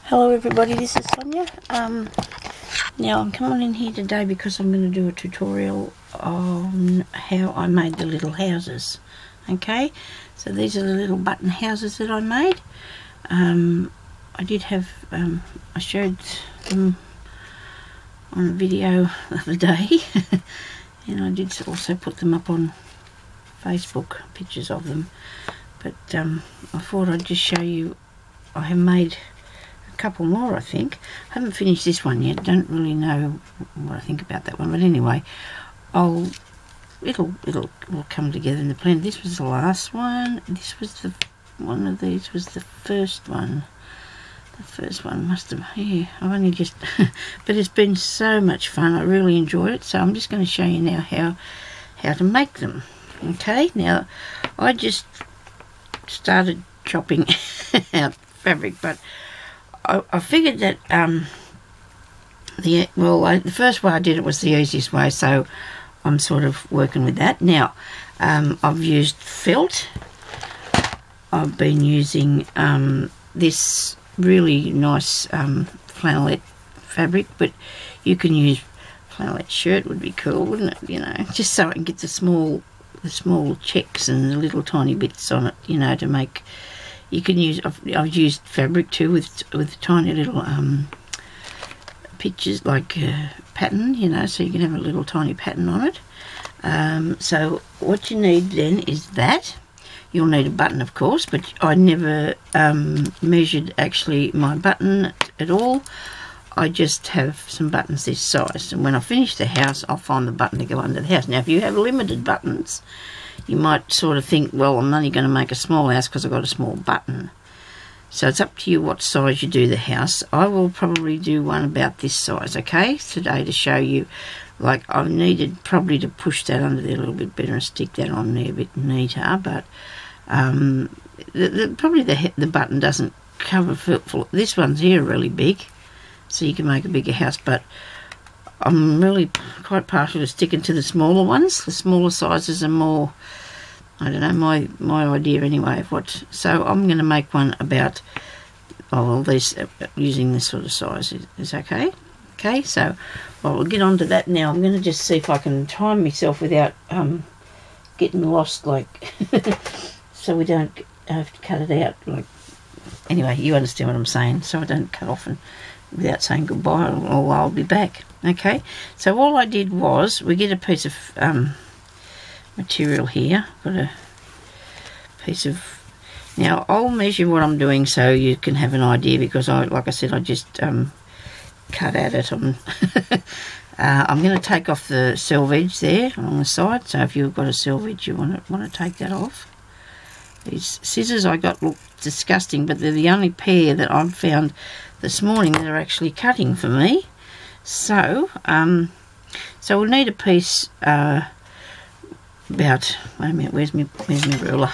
Hello everybody, this is Sonia. Now I'm coming in here today because I'm going to do a tutorial on how I made the little houses. Okay, so these are the little button houses that I made. I did have, I showed them on a video the other day and I did also put them up on Facebook, pictures of them, but I thought I'd just show you. I have made couple more, I think. I haven't finished this one yet. Don't really know what I think about that one, but anyway, it'll come together in the plan. This was the last one. This was one of these was the first one. The first one must have, yeah, I've only just but it's been so much fun. I really enjoyed it, so I'm just going to show you now how to make them. Okay, now I just started chopping out fabric, but I figured that the first way I did it was the easiest way, so I'm sort of working with that. Now I've used felt. I've been using this really nice flannelette fabric, but you can use flannelette shirt, would be cool, wouldn't it? You know, just so I can get the small checks and the little tiny bits on it, you know, to make. You can use, I've used fabric too with tiny little pictures, like pattern, you know, so you can have a little tiny pattern on it. So what you need then is that. You'll need a button, of course, but I never measured actually my button at all. I just have some buttons this size, and when I finish the house I'll find the button to go under the house. Now if you have limited buttons, you might sort of think, well, I'm only going to make a small house because I've got a small button. So it's up to you what size you do the house. I will probably do one about this size, okay, today, to show you. Like, I needed probably to push that under there a little bit better and stick that on there a bit neater, but probably the button doesn't cover full. This one's here really big, so you can make a bigger house, but I'm really quite partial to sticking to the smaller ones. The smaller sizes are more, I don't know, my idea anyway of what. So I'm going to make one about, these using this sort of size is okay. Okay, so we'll get on to that now. I'm going to just see if I can time myself without getting lost, like, so we don't have to cut it out. Like, anyway, you understand what I'm saying, so I don't cut off and without saying goodbye, or I'll be back. Okay, so all I did was, we get a piece of material here, got a piece of, now I'll measure what I'm doing so you can have an idea, because like I said, I just cut at it on I'm going to take off the selvage there on the side, so if you've got a selvage you want to take that off. These scissors I got look disgusting, but they're the only pair that I've found this morning that are actually cutting for me. So so we'll need a piece about, wait a minute, where's my ruler?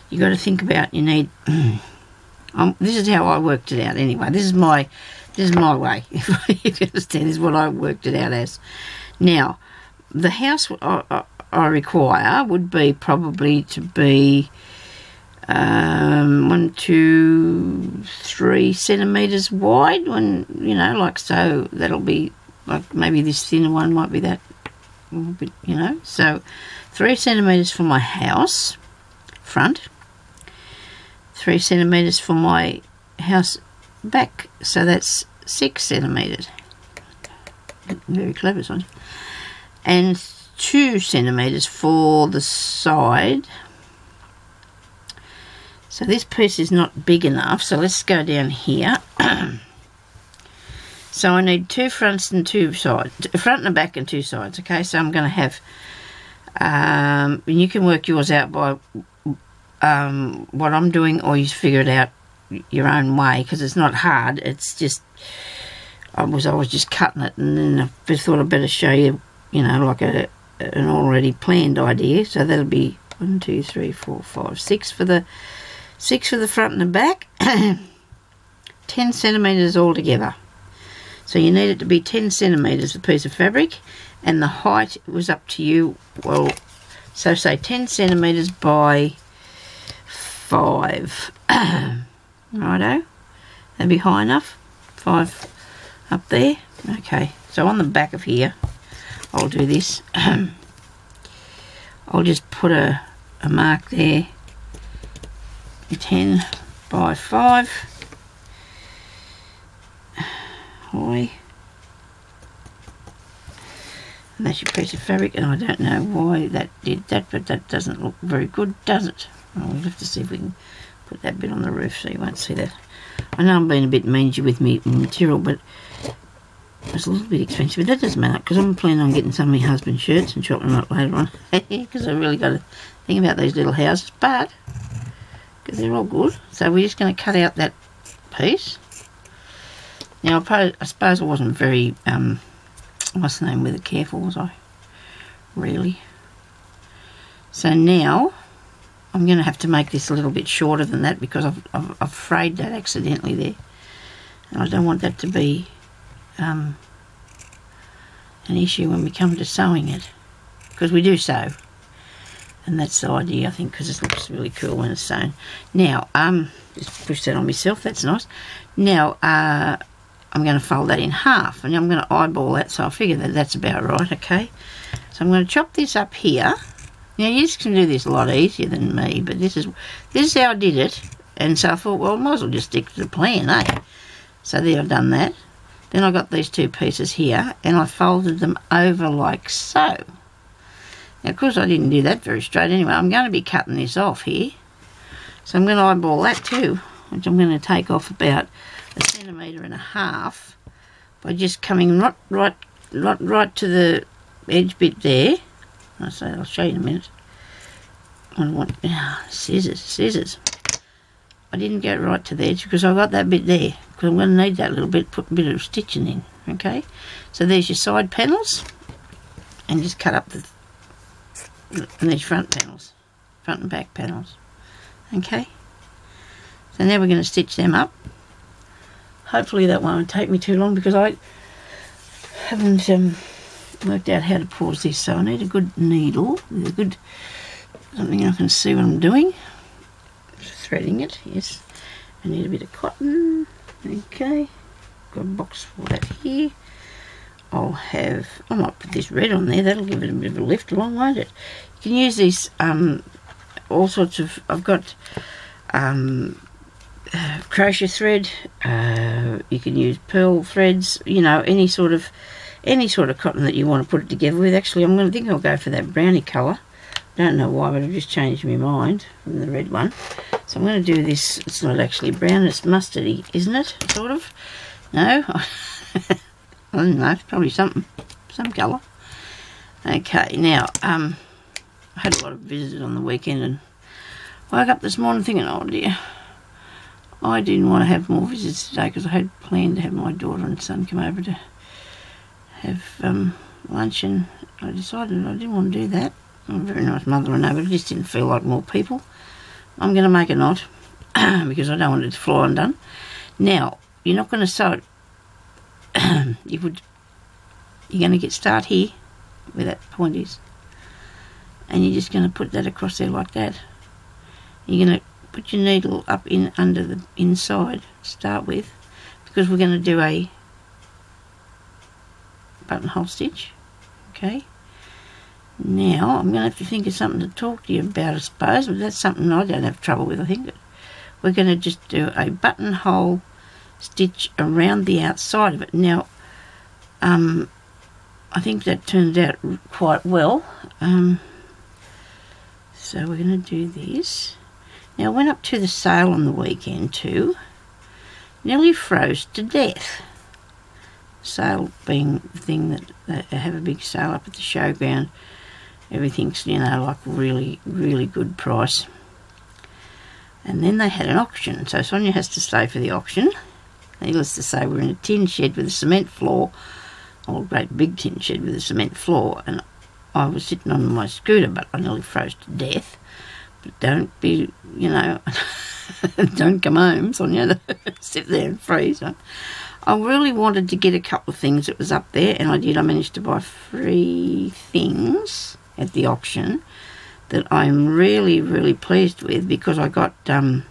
You got to think about, you need this is how I worked it out anyway. This is my way. If you can understand, this is what I worked it out as. Now the house I require would be probably to be 1, 2, 3 centimeters wide, when, you know, like, so that'll be like, maybe this thinner one might be that a little bit, you know. So 3 centimeters for my house front, 3 centimeters for my house back, so that's 6 centimeters. Very clever, son. And 2 centimeters for the side. So this piece is not big enough, so let's go down here. So I need 2 fronts and 2 sides, a front and a back and 2 sides. Okay, so I'm going to have, and you can work yours out by what I'm doing, or you figure it out your own way, because it's not hard. It's just, I was just cutting it, and then I just thought I'd better show you, you know, like an already planned idea. So that'll be 1, 2, 3, 4, 5, 6 for the front and the back. 10 centimeters altogether. So you need it to be 10 centimeters a piece of fabric, and the height was up to you. Well, so say 10 centimeters by 5. Righto. That'd be high enough. 5 up there. Okay, so on the back of here, I'll do this. I'll just put a mark there. 10 by 5 high. And that's your piece of fabric, and I don't know why that did that, but that doesn't look very good, does it? Well, we'll have to see if we can put that bit on the roof so you won't see that. I know I'm being a bit mangy with me material, but it's a little bit expensive, but that doesn't matter, because I'm planning on getting some of my husband's shirts and chopping them up later on, because I really got to think about these little houses, but because they're all good. So we're just going to cut out that piece. Now I suppose I wasn't very what's the name with it, careful, was I? Really? So now I'm going to have to make this a little bit shorter than that, because I've frayed that accidentally there, and I don't want that to be an issue when we come to sewing it, because we do sew, and that's the idea, I think, because it looks really cool when it's sewn. Now just push that on myself, that's nice. Now I'm going to fold that in half, and I'm going to eyeball that, so I figure that that's about right. Okay, so I'm going to chop this up here. Now you can do this a lot easier than me, but this is how I did it, and so I thought, well, I might as well just stick to the plan, eh? So there, I've done that. Then I got these two pieces here, and I folded them over like so. Now, of course, I didn't do that very straight anyway. I'm going to be cutting this off here, so I'm going to eyeball that too, which I'm going to take off about 1.5 centimetres by just coming right to the edge bit there. I'll show you in a minute. I want scissors. I didn't get right to the edge because I got that bit there, because I'm going to need that little bit, put a bit of stitching in. Okay, so there's your side panels, and just cut up and these front panels, front and back panels. Okay, so now we're going to stitch them up. Hopefully that won't take me too long, because I haven't worked out how to pause this, so I need a good needle with a good something I can see what I'm doing. Threading it, yes. I need a bit of cotton. Okay, got a box for that here. I might put this red on there, that'll give it a bit of a lift along, won't it? You can use these all sorts of, I've got crochet thread, you can use pearl threads, you know, any sort of cotton that you want to put it together with. Actually, I think I'll go for that brownie colour. Don't know why, but I've just changed my mind from the red one. So I'm going to do this. It's not actually brown, it's mustardy, isn't it? Sort of. No, I don't know. It's probably some colour. Okay, now I had a lot of visitors on the weekend, and I woke up this morning thinking, oh dear, I didn't want to have more visits today, because I had planned to have my daughter and son come over to have lunch, and I decided I didn't want to do that. I'm a very nice mother, I know, but I just didn't feel like more people. I'm going to make a knot because I don't want it to fly undone. Now, you're not going to sew it. You're going to start here where that point is, and you're just going to put that across there like that. You're going to put your needle up in under the inside to start with, because we're going to do a buttonhole stitch. Okay. Now I'm going to have to think of something to talk to you about, I suppose, but that's something I don't have trouble with, I think. We're going to just do a buttonhole stitch around the outside of it. Now, I think that turned out quite well. So we're going to do this. Now, I went up to the sale on the weekend too. Nearly froze to death. Sale being the thing that they have a big sale up at the showground. Everything's, you know, like really, really good price. And then they had an auction, so Sonia has to stay for the auction. Needless to say, we're in a tin shed with a cement floor, or a great big tin shed with a cement floor, and I was sitting on my scooter, but I nearly froze to death. But don't be, you know, don't come home, Sonia, sit there and freeze. I really wanted to get a couple of things that was up there, and I did. I managed to buy 3 things at the auction that I'm really, really pleased with, because I got a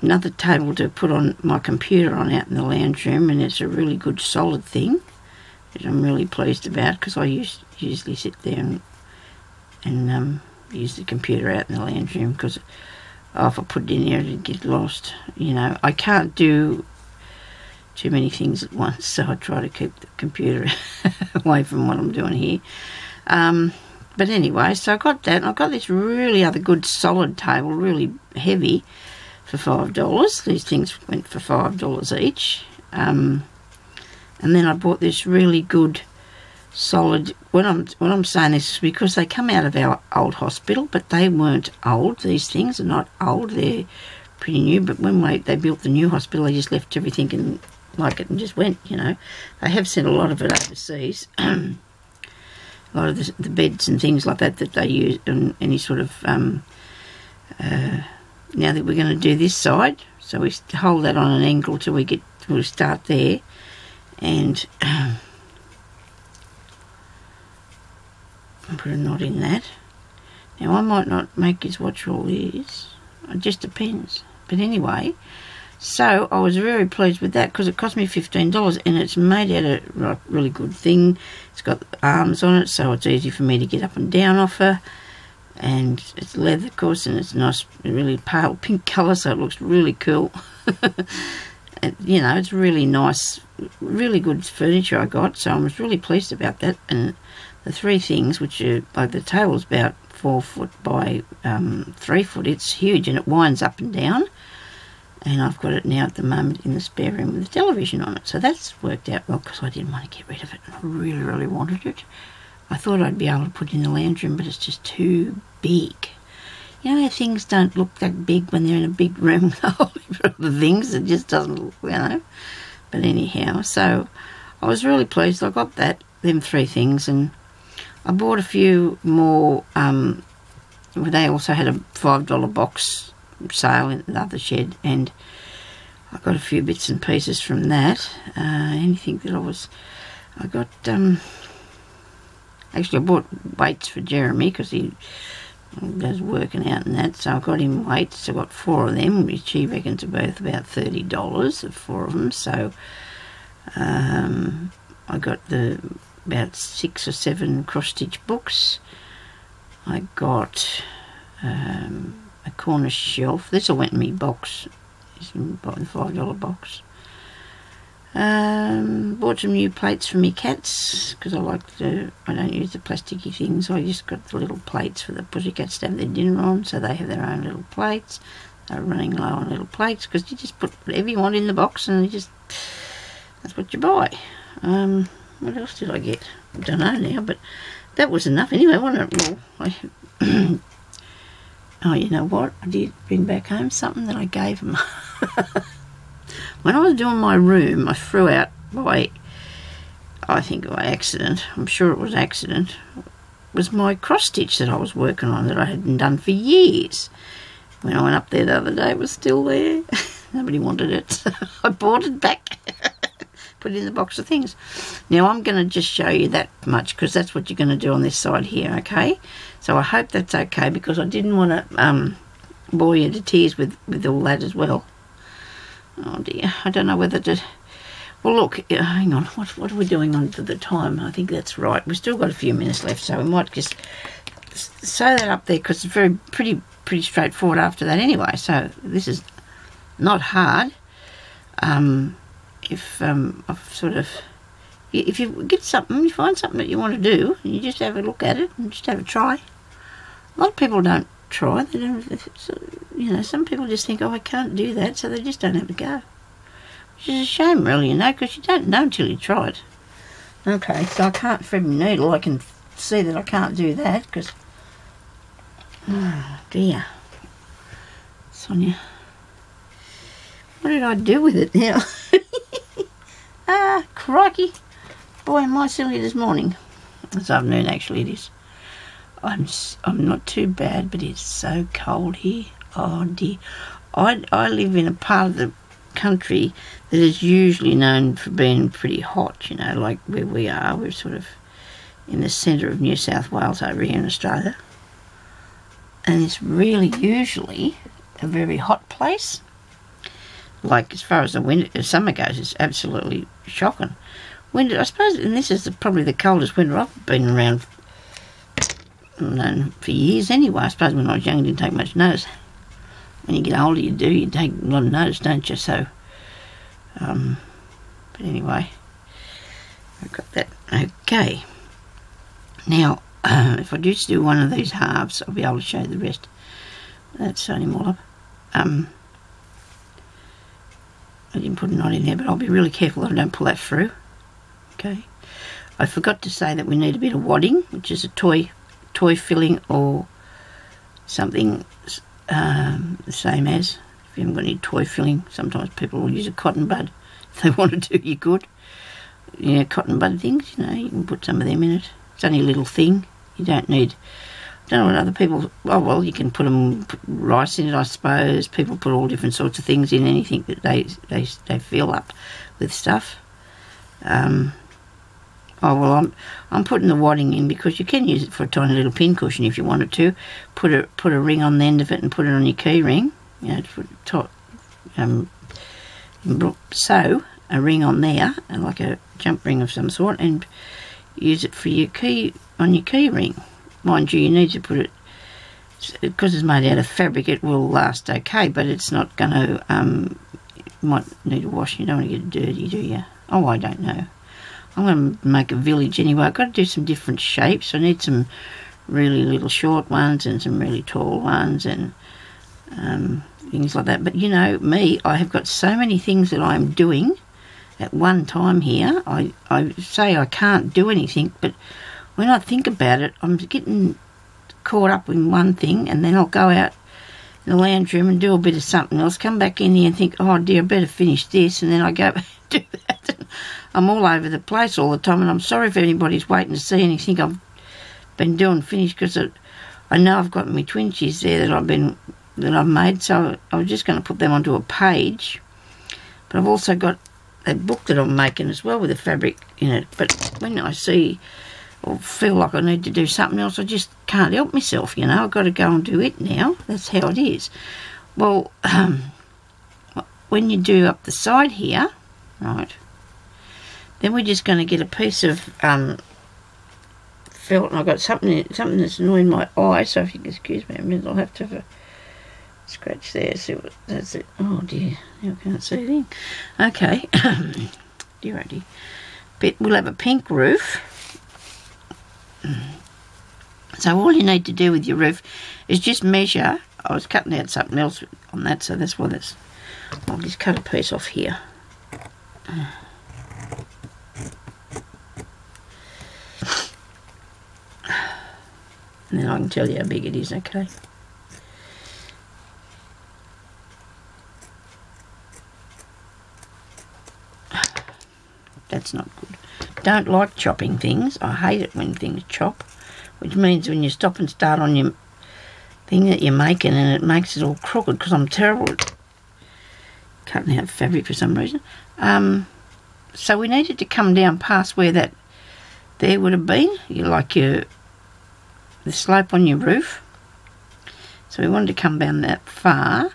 another table to put on my computer on out in the lounge room, and it's a really good solid thing, which I'm really pleased about, because I usually sit there and use the computer out in the lounge room, because if I put it in there it'd get lost. You know, I can't do too many things at once, so I try to keep the computer away from what I'm doing here. But anyway, so I got that, and I got this really other good solid table, really heavy, for $5. These things went for $5 each. And then I bought this really good solid. When I'm saying this is because they come out of our old hospital, but they weren't old. These things are not old; they're pretty new. But when they built the new hospital, they just left everything and like it and just went. You know, they have sent a lot of it overseas. A lot of the beds and things like that they use, and any sort of now that we're going to do this side, so we hold that on an angle till we'll start there, and put a knot in that. Now I might not make you watch all these, it just depends, but anyway, so I was very pleased with that, because it cost me $15, and it's made out of a really good thing. It's got arms on it, so it's easy for me to get up and down off her, and it's leather, of course, and it's nice, really pale pink colour, so it looks really cool. And, you know, it's really nice, really good furniture I got, so I was really pleased about that. And the three things, which are, like, the table's about 4 foot by 3 foot, it's huge, and it winds up and down, and I've got it now at the moment in the spare room with the television on it, so that's worked out well, because I didn't want to get rid of it, and I really, really wanted it. I thought I'd be able to put it in the lounge room, but it's just too big. You know how things don't look that big when they're in a big room with a whole heap of other things? It just doesn't look, you know. But anyhow, so I was really pleased. I got them three things, and I bought a few more. They also had a $5 box sale in the other shed, and I got a few bits and pieces from that. Anything that I got, actually I bought weights for Jeremy, because he goes working out and that, so I got him weights. I got 4 of them, which he reckons are both about $30 of 4 of them, so I got about 6 or 7 cross-stitch books. I got a corner shelf. This all went in my box. It's in the $5 box. Bought some new plates for me cats, because I don't use the plasticky things. I just got the little plates for the pussycats to have their dinner on, so they have their own little plates. They're running low on little plates, because you just put whatever you want in the box, and that's what you buy. What else did I get? I don't know now, but that was enough anyway, wasn't it? Well, oh, you know what? I did bring back home something that I gave them. When I was doing my room, I threw out I think by accident, I'm sure it was accident, was my cross stitch that I was working on that I hadn't done for years. When I went up there the other day, it was still there. Nobody wanted it, so I bought it back. Put it in the box of things. Now I'm going to just show you that much, because that's what you're going to do on this side here, okay? So I hope that's okay, because I didn't want to bore you to tears with all that as well. Oh dear, I don't know whether to... Well look, hang on, what are we doing on for the time? I think that's right. We've still got a few minutes left, so we might just sew that up there, because it's pretty straightforward after that anyway. So this is not hard. If you get something, you find something that you want to do, and you just have a look at it and just have a try. A lot of people don't try. They don't, you know, some people just think, oh, I can't do that, so they just don't have a go. Which is a shame, really, you know, because you don't know until you try it. Okay, so I can't thread my needle. I can see that I can't do that, because... Oh, dear. Sonya. What did I do with it now? Ah, crikey. Boy, am I silly this morning. This afternoon, actually, it is. I'm not too bad, but it's so cold here. Oh, dear. I live in a part of the country that is usually known for being pretty hot, you know, like where we are. We're sort of in the centre of New South Wales over here in Australia. And it's really usually a very hot place. Like as far as the summer goes, it's absolutely shocking. Winter, I suppose, and this is probably the coldest winter I've been around for years anyway. I suppose when I was young I didn't take much notice. When you get older you do, you take a lot of notice, don't you? So, but anyway, I've got that. Okay. Now, if I just do one of these halves, I'll be able to show you the rest. That's sewing him all up. I didn't put a knot in there, but I'll be really careful that I don't pull that through. Okay. I forgot to say that we need a bit of wadding, which is a toy filling or something the same as. If you haven't got any toy filling, sometimes people will use a cotton bud if they want to do you good. You know, cotton bud things, you know, you can put some of them in it. It's only a little thing. You don't need... I don't know what other people... Oh, well, you can put rice in it, I suppose. People put all different sorts of things in anything that they fill up with stuff. Oh, well, I'm putting the wadding in because you can use it for a tiny little pin cushion if you wanted to. Put a ring on the end of it and put it on your key ring. You know, sew a ring on there, like a jump ring of some sort, and use it for your key on your key ring. Mind you, you need to put it, because it's made out of fabric, it will last okay, but it's not going to, might need a wash. You don't want to get it dirty, do you? Oh, I don't know. I'm going to make a village anyway. I've got to do some different shapes. I need some really little short ones and some really tall ones and things like that. But you know me, I have got so many things that I'm doing at one time here. I say I can't do anything, but when I think about it, I'm getting caught up in one thing, and then I'll go out in the lounge room and do a bit of something else, come back in here and think, oh dear, I better finish this, and then I go do that. I'm all over the place all the time, and I'm sorry if anybody's waiting to see anything I've been doing finished, because I know I've got my twinchies there that I've made, so I was just going to put them onto a page. But I've also got a book that I'm making as well with the fabric in it. But when I see or feel like I need to do something else, I just can't help myself, you know. I've got to go and do it now. That's how it is. Well, when you do up the side here, right, then we're just going to get a piece of felt, and I've got something that's annoying my eye, so if you can excuse me a minute, I'll have to have a scratch there, see what that's it. Oh dear, now I can't see a thing. Okay, dear oh dear. But we'll have a pink roof. So all you need to do with your roof is just measure. I was cutting out something else on that, so that's why that's... I'll just cut a piece off here. And then I can tell you how big it is, okay? That's not good. Don't like chopping things. I hate it when things chop, which means when you stop and start on your thing that you're making and it makes it all crooked, because I'm terrible at cutting out fabric for some reason. So we needed to come down past where that there would have been, the slope on your roof. So we wanted to come down that far.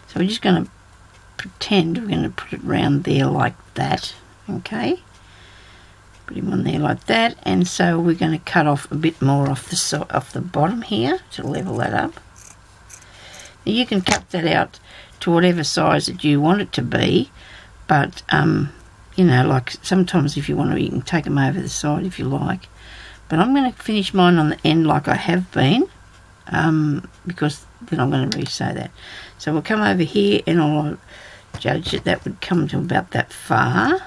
So we're just going to pretend we're going to put it round there like that, okay? Put him on there like that, and so we're going to cut off a bit more off the bottom here to level that up. Now you can cut that out to whatever size that you want it to be, but you know, like sometimes if you want to, you can take them over the side if you like. But I'm going to finish mine on the end like I have been, because then I'm going to resew that. So we'll come over here and I'll judge that would come to about that far.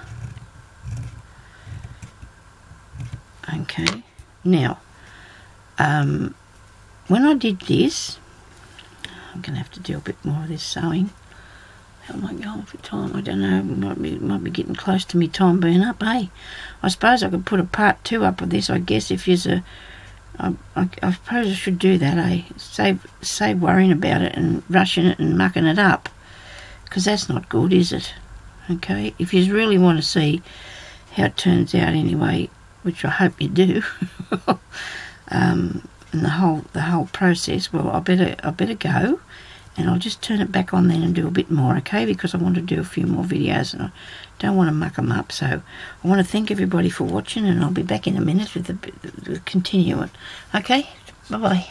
Okay, now when I did this, I'm going to have to do a bit more of this sewing. How am I going for time? I don't know, might be getting close to me time being up, hey? I suppose I could put a part 2 up of this, I guess, if there's I suppose I should do that, eh? Save worrying about it and rushing it and mucking it up, because that's not good, is it? Okay, if you really want to see how it turns out anyway, which I hope you do, and the whole process, well, I better go And I'll just turn it back on then and do a bit more, okay, because I want to do a few more videos and I don't want to muck them up. So I want to thank everybody for watching, and I'll be back in a minute with the continue it. Okay, bye-bye.